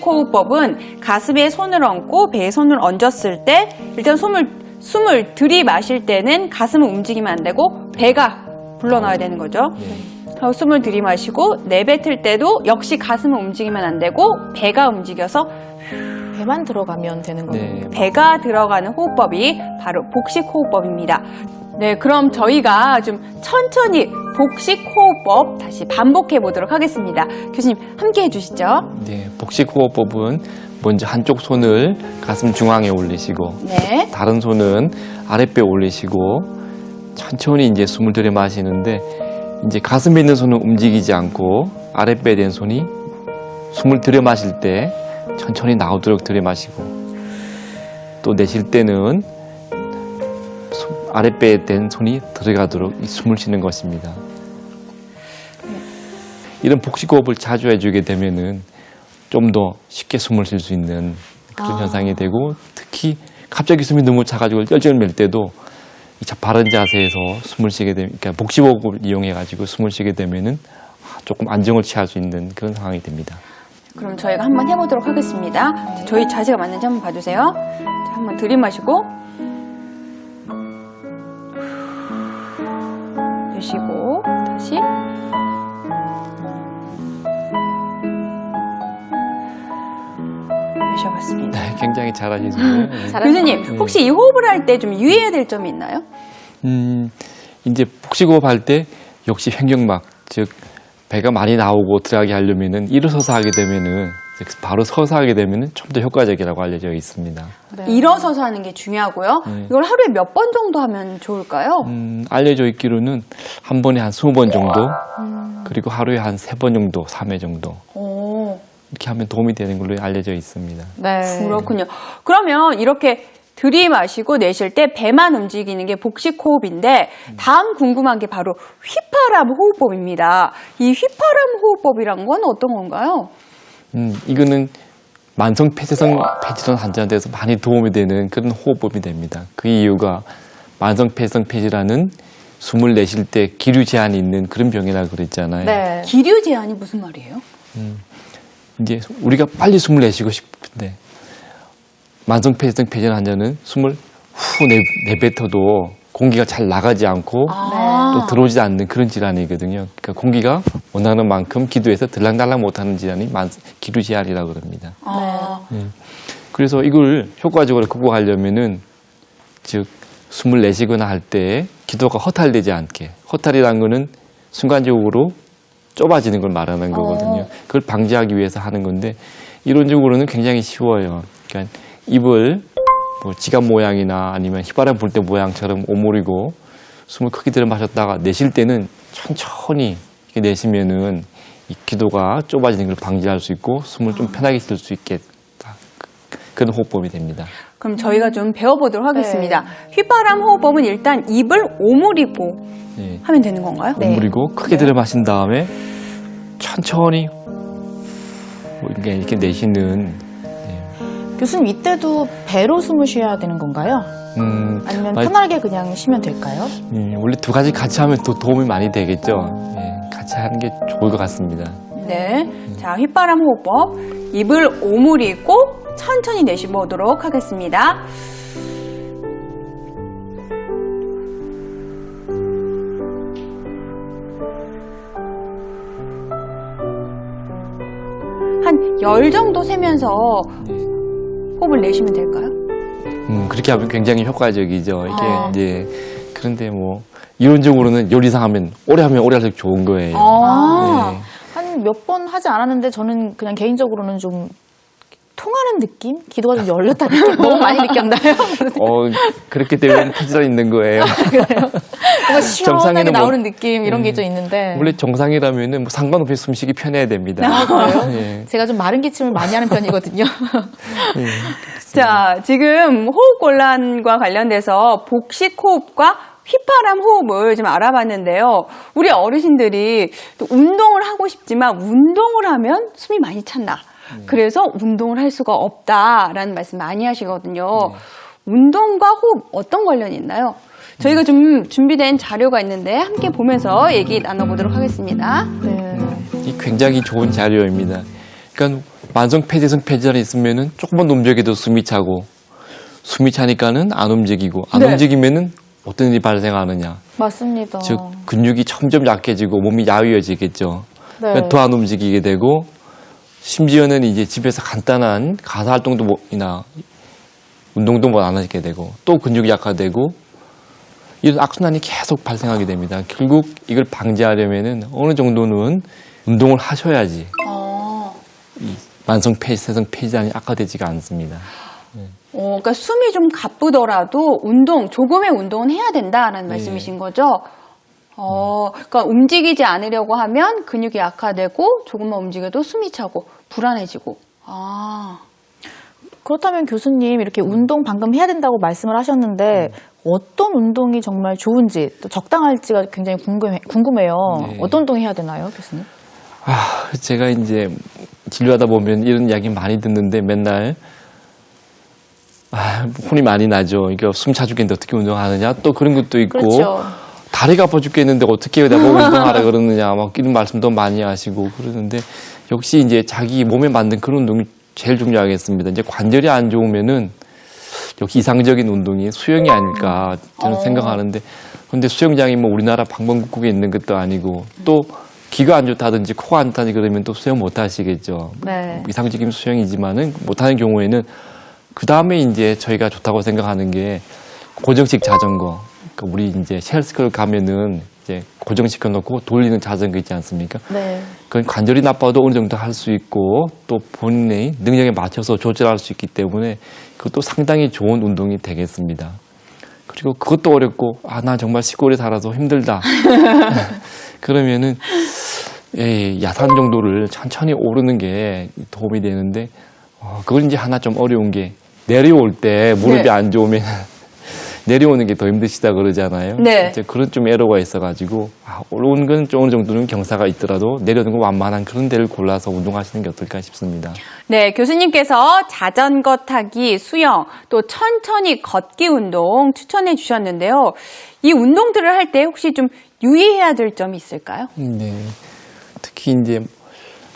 복식호흡법은 가슴에 손을 얹고 배에 손을 얹었을 때 일단 숨을 들이마실 때는 가슴은 움직이면 안 되고 배가 불러넣어야 되는 거죠. 숨을 들이마시고 내뱉을 때도 역시 가슴은 움직이면 안 되고 배가 움직여서 배만 들어가면 되는 거군요. 네. 배가 들어가는 호흡법이 바로 복식호흡법입니다. 네, 그럼 저희가 좀 천천히 복식호흡법 다시 반복해 보도록 하겠습니다. 교수님 함께 해주시죠. 네, 복식호흡법은 먼저 한쪽 손을 가슴 중앙에 올리시고 네. 다른 손은 아랫배에 올리시고 천천히 이제 숨을 들여 마시는데 이제 가슴에 있는 손은 움직이지 않고 아랫배에 된 손이 숨을 들여 마실 때 천천히 나오도록 들여 마시고 또 내쉴 때는 아랫배에 된 손이 들어가도록 숨을 쉬는 것입니다. 이런 복식호흡을 자주 해주게 되면은 좀 더 쉽게 숨을 쉴 수 있는 그런 현상이 되고 특히 갑자기 숨이 너무 차가지고 쩔쩔 맬 때도 바른 자세에서 숨을 쉬게 되면 그러니까 복식호흡을 이용해 가지고 숨을 쉬게 되면은 조금 안정을 취할 수 있는 그런 상황이 됩니다. 그럼 저희가 한번 해보도록 하겠습니다. 저희 자세가 맞는지 한번 봐주세요. 자, 한번 들이마시고 내쉬고 다시 내쉬어봤습니다. 네, 굉장히 잘하시네요. 교수님, 혹시 이 호흡을 할 때 좀 유의해야 될 점이 있나요? 이제 복식호흡 할 때 역시 횡격막, 즉 배가 많이 나오고 들어가게 하려면은 일어서서 하게 되면은 바로 서서 하게 되면은 좀 더 효과적이라고 알려져 있습니다. 네. 일어서서 하는 게 중요하고요. 이걸 하루에 몇 번 정도 하면 좋을까요? 알려져 있기로는 한 번에 한 20번 정도, 그리고 하루에 한 3번 정도, 3회 정도. 오, 이렇게 하면 도움이 되는 걸로 알려져 있습니다. 네. 그렇군요. 그러면 이렇게 들이마시고 내쉴 때 배만 움직이는 게 복식호흡인데 다음 궁금한 게 바로 휘파람 호흡법입니다. 이 휘파람 호흡법이란 건 어떤 건가요? 이거는 만성 폐쇄성 폐질환 환자한테서 많이 도움이 되는 그런 호흡법이 됩니다. 그 이유가 만성 폐쇄성 폐질환은 숨을 내쉴 때 기류 제한이 있는 그런 병이라고 그랬잖아요. 네. 기류 제한이 무슨 말이에요? 이제 우리가 빨리 숨을 내쉬고 싶은데 만성 폐쇄성 폐질환 환자는 숨을 후 내뱉어도 공기가 잘 나가지 않고 또 들어오지 않는 그런 질환이거든요. 그러니까 공기가 원하는 만큼 기도해서 들락날락 못하는 질환이 기류 제한이라고 그럽니다. 그래서 이걸 효과적으로 극복하려면은 즉 숨을 내쉬거나 할 때 기도가 허탈되지 않게, 허탈이라는 거는 순간적으로 좁아지는 걸 말하는 거거든요. 그걸 방지하기 위해서 하는 건데 이론적으로는 굉장히 쉬워요. 그러니까 입을 뭐 지갑 모양이나 아니면 휘바람 불 때 모양처럼 오므리고 숨을 크게 들여 마셨다가 내쉴 때는 천천히 이렇게 내쉬면은 이 기도가 좁아지는 걸 방지할 수 있고 숨을 좀 편하게 쉴 수 있게 그런 호흡법이 됩니다. 그럼 저희가 좀 배워보도록 하겠습니다. 휘파람 호흡법은 일단 입을 오므리고 네. 하면 되는 건가요? 오므리고 크게 들여 마신 다음에 천천히 뭐 이렇게 내쉬는. 교수님 이때도 배로 숨을 쉬어야 되는 건가요? 아니면 편하게 그냥 쉬면 될까요? 원래 두 가지 같이 하면 더 도움이 많이 되겠죠. 같이 하는 게 좋을 것 같습니다. 네. 자, 휘파람 호흡법. 입을 오므리고 천천히 내쉬보도록 하겠습니다. 한 10 정도 세면서 호흡을 내쉬면 될까요? 그렇게 하면 굉장히 효과적이죠. 이게 이제 그런데 뭐 이론적으로는 요리사 하면 오래 할수록 좋은 거예요. 네. 한 몇 번 하지 않았는데 저는 그냥 개인적으로는 좀 통하는 느낌? 기도가 좀 열렸다는 느낌 너무 많이 느꼈나요? 그렇기 때문에 폐질환 있는 거예요. 뭔가 시원하게 정상에는 나오는 느낌 이런 게 좀 있는데 원래 정상이라면은 뭐 상관없이 숨쉬기 편해야 됩니다. 그래요? 예. 제가 좀 마른 기침을 많이 하는 편이거든요. 자, 지금 호흡곤란과 관련돼서 복식호흡과 휘파람 호흡을 좀 알아봤는데요. 우리 어르신들이 또 운동을 하고 싶지만 운동을 하면 숨이 많이 찬다. 그래서 운동을 할 수가 없다라는 말씀 많이 하시거든요. 운동과 호흡 어떤 관련이 있나요? 저희가 좀 준비된 자료가 있는데 함께 보면서 얘기 나눠보도록 하겠습니다. 네. 이 굉장히 좋은 자료입니다. 그러니까 만성 폐쇄성 폐질환이 있으면은 조금만 움직여도 숨이 차고, 숨이 차니까는 안 움직이고, 안 네. 움직이면은 어떤 일이 발생하느냐. 맞습니다. 즉 근육이 점점 약해지고 몸이 야위어지겠죠. 네. 그러니까 더 안 움직이게 되고, 심지어는 이제 집에서 간단한 가사 활동도 이나 운동도 못 안 하게 되고, 또 근육이 약화되고, 이런 악순환이 계속 발생하게 됩니다. 결국 이걸 방지하려면은 어느 정도는 운동을 하셔야지 이 만성 폐쇄성 폐질환이 악화되지가 않습니다. 그러니까 숨이 좀 가쁘더라도 조금의 운동은 해야 된다라는 말씀이신 거죠? 그러니까 움직이지 않으려고 하면 근육이 약화되고 조금만 움직여도 숨이 차고 불안해지고. 그렇다면 교수님 이렇게 운동 방금 해야 된다고 말씀을 하셨는데 어떤 운동이 정말 좋은지 또 적당할지가 굉장히 궁금해요. 네. 어떤 운동 해야 되나요, 교수님? 제가 이제 진료하다 보면 이런 이야기 많이 듣는데 맨날 혼이 많이 나죠. 그러니까 숨 차 죽겠는데 어떻게 운동하느냐 또 그런 것도 있고 그렇죠. 다리가 아파 죽겠는데 어떻게 내가 운동하라 그러느냐 막 이런 말씀도 많이 하시고 그러는데 역시 이제 자기 몸에 맞는 그런 운동이 제일 중요하겠습니다. 이제 관절이 안 좋으면은 역시 이상적인 운동이 수영이 아닐까 저는 생각하는데 그런데 수영장이 뭐 우리나라 방방곡곡에 있는 것도 아니고 또 귀가 안 좋다든지 코가 안 좋다든지 그러면 또 수영 못 하시겠죠. 네. 이상적인 수영이지만은 못하는 경우에는 그 다음에 이제 저희가 좋다고 생각하는 게 고정식 자전거. 그러니까 우리 이제 헬스클럽 가면은 이제 고정시켜 놓고 돌리는 자전거 있지 않습니까? 네. 그건 관절이 나빠도 어느 정도 할 수 있고 또 본인의 능력에 맞춰서 조절할 수 있기 때문에 그것도 상당히 좋은 운동이 되겠습니다. 그리고 그것도 어렵고 나 정말 시골에 살아서 힘들다. 그러면은 야산 정도를 천천히 오르는 게 도움이 되는데 그걸 이제 하나 좀 어려운 게 내려올 때 무릎이 네. 안 좋으면 내려오는 게 더 힘드시다 그러잖아요. 네. 이제 그런 좀 애로가 있어가지고 올라오는 건 어느 정도는 경사가 있더라도 내려오는 건 완만한 그런 데를 골라서 운동하시는 게 어떨까 싶습니다. 네, 교수님께서 자전거 타기, 수영, 또 천천히 걷기 운동 추천해 주셨는데요. 이 운동들을 할 때 혹시 좀 유의해야 될 점이 있을까요? 네. 특히 이제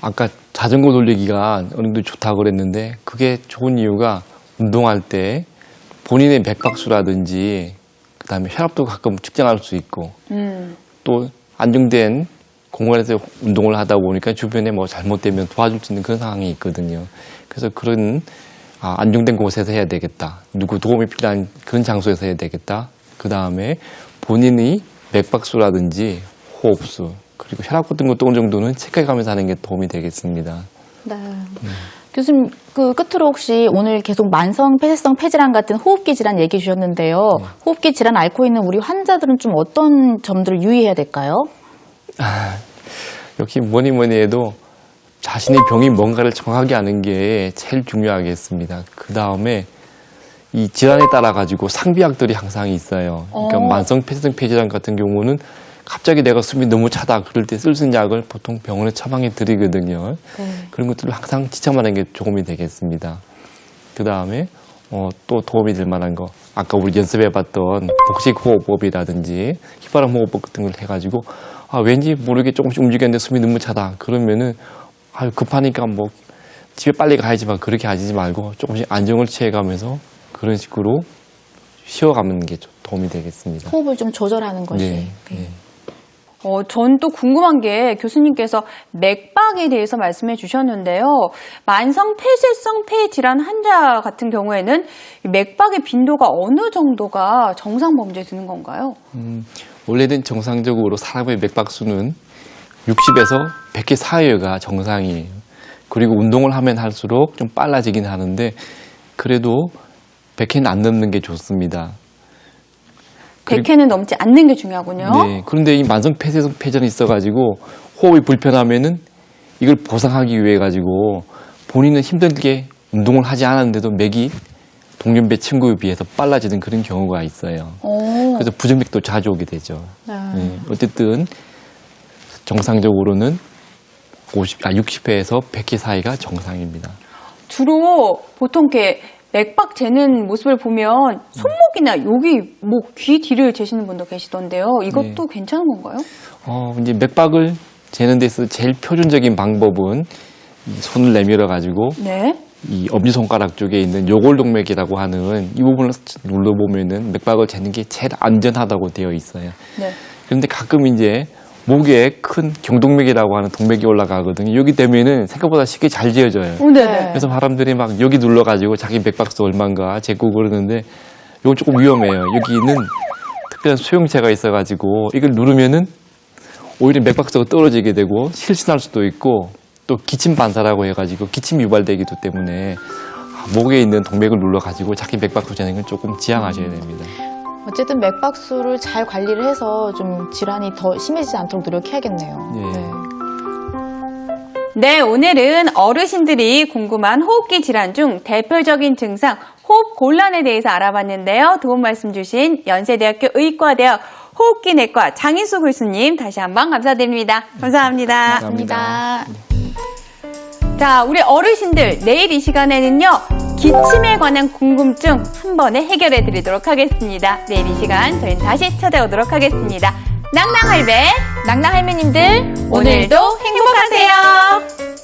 아까 자전거 돌리기가 어느 정도 좋다고 그랬는데 그게 좋은 이유가 운동할 때 본인의 맥박수라든지 그다음에 혈압도 가끔 측정할 수 있고 또 안정된 공간에서 운동을 하다 보니까 주변에 뭐 잘못되면 도와줄 수 있는 그런 상황이 있거든요. 그래서 그런 안정된 곳에서 해야 되겠다. 누구 도움이 필요한 그런 장소에서 해야 되겠다. 그다음에 본인의 맥박수라든지 호흡수 그리고 혈압 같은 것도 어느 정도는 체크해가면서 하는 게 도움이 되겠습니다. 네. 교수님, 그 끝으로 혹시 오늘 계속 만성 폐쇄성 폐질환 같은 호흡기 질환 얘기해 주셨는데요. 호흡기 질환 앓고 있는 우리 환자들은 좀 어떤 점들을 유의해야 될까요? 역시 뭐니 해도 자신의 병이 뭔가를 정확하게 아는 게 제일 중요하겠습니다. 그 다음에 이 질환에 따라 가지고 상비약들이 항상 있어요. 그러니까 만성 폐쇄성 폐질환 같은 경우는 갑자기 내가 숨이 너무 차다 그럴 때 쓸 수 있는 약을 보통 병원에 처방해 드리거든요. 네. 그런 것들을 항상 지참하는 게 도움이 되겠습니다. 그 다음에 또 도움이 될 만한 거 아까 우리 연습해봤던 복식호흡법이라든지 휘파람 호흡법 같은 걸 해가지고 왠지 모르게 조금씩 움직였는데 숨이 너무 차다 그러면은 급하니까 뭐 집에 빨리 가야지만 그렇게 하지 말고 조금씩 안정을 취해가면서 그런 식으로 쉬어가는 게 좀 도움이 되겠습니다. 호흡을 좀 조절하는 것이. 네. 네. 전 또 궁금한 게 교수님께서 맥박에 대해서 말씀해 주셨는데요. 만성 폐쇄성 폐질환 환자 같은 경우에는 맥박의 빈도가 어느 정도가 정상 범주에 드는 건가요? 원래는 정상적으로 사람의 맥박수는 60에서 100개 사이가 정상이에요. 그리고 운동을 하면 할수록 좀 빨라지긴 하는데 그래도 100회는 안 넘는 게 좋습니다. 100회는 넘지 않는 게 중요하군요. 네. 그런데 이 만성 폐쇄성 폐질환이 있어가지고 호흡이 불편하면은 이걸 보상하기 위해 가지고 본인은 힘들게 운동을 하지 않았는데도 맥이 동년배 친구에 비해서 빨라지는 그런 경우가 있어요. 그래서 부정맥도 자주 오게 되죠. 네. 어쨌든 정상적으로는 60회에서 100회 사이가 정상입니다. 주로 보통 이렇게 맥박 재는 모습을 보면 손목이나 여기 목, 귀 뒤를 재시는 분도 계시던데요. 이것도 괜찮은 건가요? 이제 맥박을 재는 데서 제일 표준적인 방법은 이 손을 내밀어 가지고 네. 이 엄지손가락 쪽에 있는 요골동맥이라고 하는 이 부분을 눌러보면은 맥박을 재는 게 제일 안전하다고 되어 있어요. 네. 그런데 가끔 이제 목에 큰 경동맥이라고 하는 동맥이 올라가거든요. 여기 되면은 생각보다 쉽게 잘 지어져요. 네네. 그래서 사람들이 막 여기 눌러가지고 자기 맥박수 얼마인가 재고 그러는데 이건 조금 위험해요. 여기는 특별한 수용체가 있어가지고 이걸 누르면은 오히려 맥박수가 떨어지게 되고 실신할 수도 있고 또 기침 반사라고 해가지고 기침이 유발되기도 때문에 목에 있는 동맥을 눌러가지고 자기 맥박수 재는 건 조금 지양하셔야 됩니다. 어쨌든 맥박수를 잘 관리를 해서 좀 질환이 더 심해지지 않도록 노력해야겠네요. 예. 네, 오늘은 어르신들이 궁금한 호흡기 질환 중 대표적인 증상 호흡 곤란에 대해서 알아봤는데요. 도움 말씀 주신 연세대학교 의과대학 호흡기 내과 장인수 교수님 다시 한번 감사드립니다. 감사합니다. 감사합니다. 자, 우리 어르신들 내일 이 시간에는요. 기침에 관한 궁금증 한 번에 해결해 드리도록 하겠습니다. 내일 이 시간 저희는 다시 찾아오도록 하겠습니다. 낭낭할배, 낭낭할매님들 오늘도 행복하세요.